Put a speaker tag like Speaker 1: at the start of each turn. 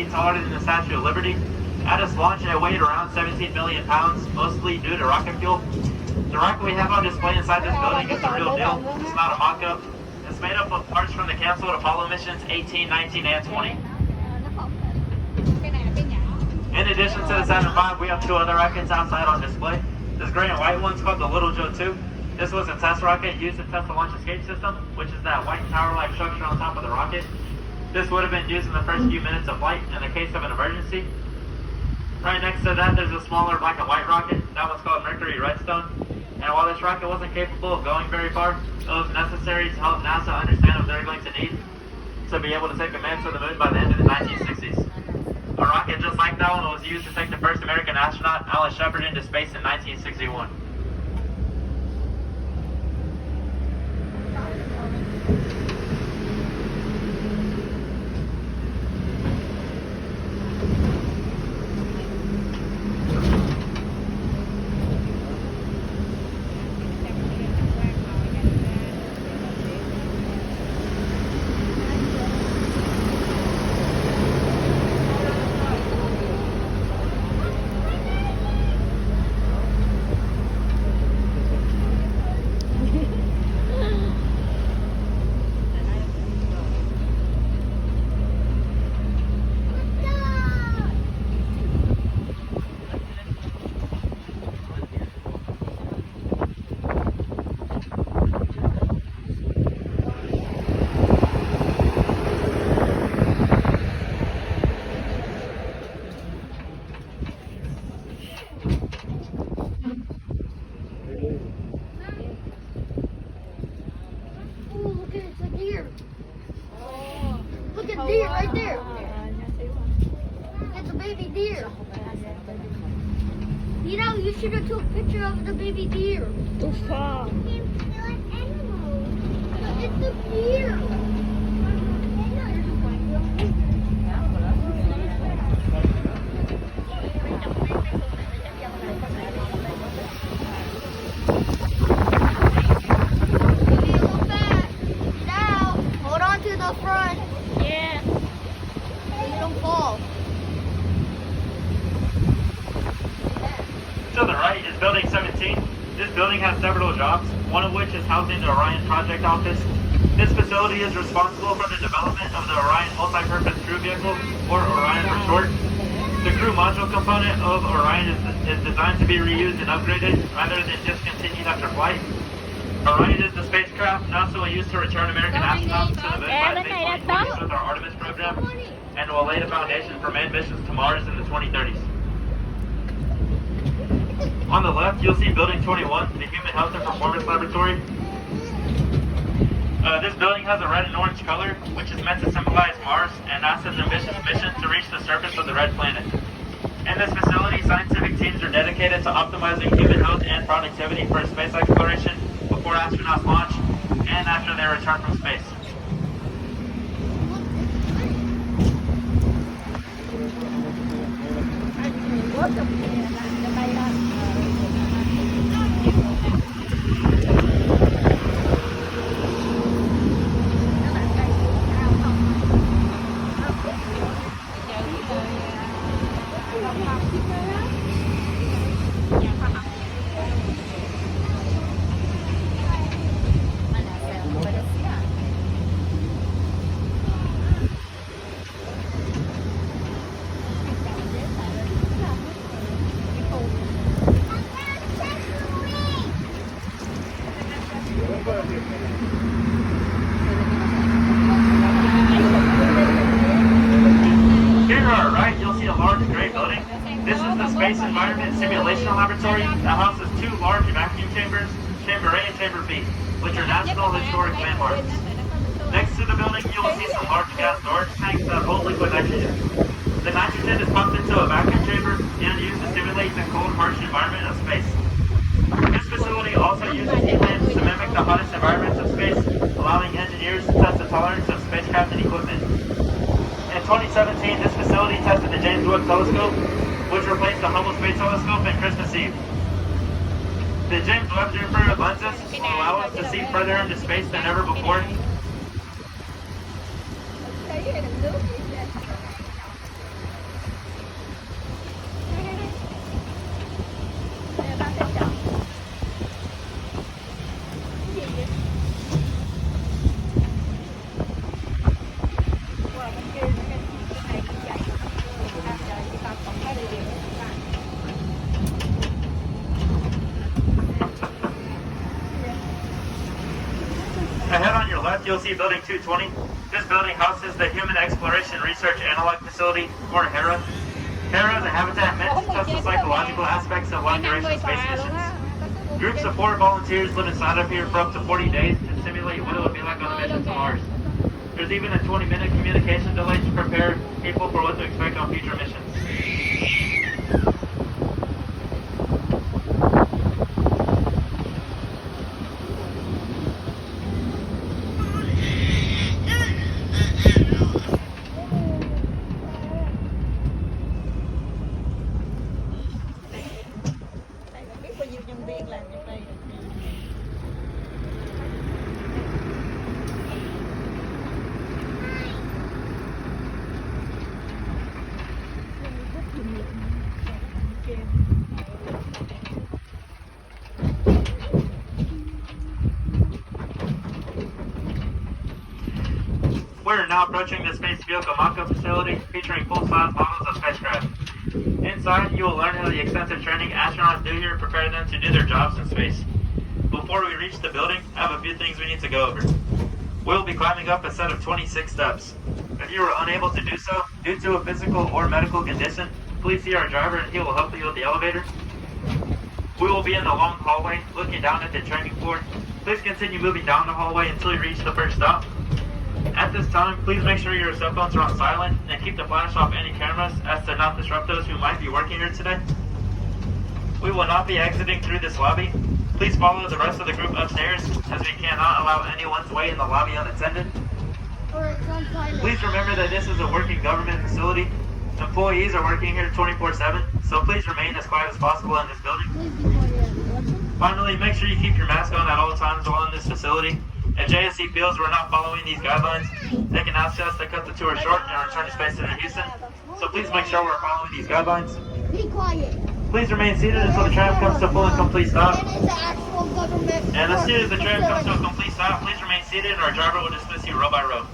Speaker 1: taller than the Statue of Liberty. At its launch, it weighed around 17 million pounds, mostly due to rocket fuel. The rocket we have on display inside this building is the real deal. It's not a mock-up. It's made up of parts from the canceled Apollo missions 18, 19, and 20. In addition to the Saturn V, we have two other rockets outside on display. This gray and white one's called the Little Joe 2. This was a test rocket used to test the launch escape system, which is that white tower-like structure on top of the rocket. This would have been used in the first few minutes of flight in the case of an emergency. Right next to that, there's a smaller black and white rocket. That one's called Mercury Redstone. And while this rocket wasn't capable of going very far, it was necessary to help NASA understand what they're going to need to be able to take a man to the moon by the end of the 1960s. A rocket just like that one was used to take the first American astronaut, Alan Shepard, into space in 1961.
Speaker 2: Deer right there. It's a baby deer. You know, you should have took a picture of the baby deer. Too far. It's a deer. Hold on to the front. Yeah. So you don't fall.
Speaker 1: To the right is Building 17. This building has several jobs, one of which is housing the Orion Project Office. This facility is responsible for the development of the Orion Multi-Purpose Crew Vehicle, or Orion for short. The crew module component of Orion is designed to be reused and upgraded rather than discontinued after flight. Orion is the spacecraft NASA will use to return American astronauts to the moon by mid-2020s with our Artemis program, and will lay the foundation for manned missions to Mars in the 2030s. On the left, you'll see Building 21, the Human Health and Performance Laboratory. This building has a red and orange color, which is meant to symbolize Mars and NASA's ambitious mission to reach the surface of the red planet. In this facility, scientific teams are dedicated to optimizing human health and productivity for space exploration before astronauts launch and after they return from space. Here to our right, you'll see a large gray building. This is the Space Environment Simulation Laboratory that houses two large vacuum chambers, Chamber A and Chamber B, which are National Historic Landmarks. Next to the building, you will see some large gas storage tanks that hold liquid nitrogen. The nitrogen is pumped into a vacuum chamber and used to simulate the cold, harsh environment of space. This facility also uses heat lamps to mimic the hottest environments of space, allowing engineers to test the tolerance of spacecraft and equipment. In 2017, this facility tested the James Webb Telescope, which replaced the Hubble Space Telescope on Christmas Eve. The James Webb infrared lenses will allow us to see further into space than ever before. you'll see Building 220. This building houses the Human Exploration Research Analog Facility, or HERA. HERA is a habitat meant to test the psychological aspects of long-duration space missions. Groups of 4 volunteers live inside of here for up to 40 days and simulate what it would be like on a mission to Mars. There's even a 20-minute communication delay to prepare people for what to expect on future missions. We're now approaching the Space Vehicle Mock-up facility featuring full-size models of spacecraft. Inside, you will learn how the extensive training astronauts do here prepare them to do their jobs in space. Before we reach the building, I have a few things we need to go over. We'll be climbing up a set of 26 steps. If you are unable to do so due to a physical or medical condition, please see our driver and he will help you with the elevator. We will be in the long hallway looking down at the training floor. Please continue moving down the hallway until you reach the first stop. At this time, please make sure your cell phones are on silent and keep the flash off any cameras as to not disrupt those who might be working here today. We will not be exiting through this lobby. Please follow the rest of the group upstairs as we cannot allow anyone's way in the lobby unattended. Please remember that this is a working government facility. Employees are working here 24/7, so please remain as quiet as possible in this building. Finally, make sure you keep your mask on at all times while in this facility. If JSC feels we're not following these guidelines, they can ask us to cut the tour short and return to Space Center Houston. So please make sure we're following these guidelines.
Speaker 2: Be quiet.
Speaker 1: Please remain seated until the tram comes to a full and complete stop.
Speaker 2: It is the actual government.
Speaker 1: And as soon as the tram comes to a complete stop, please remain seated and our driver will dismiss you row by row.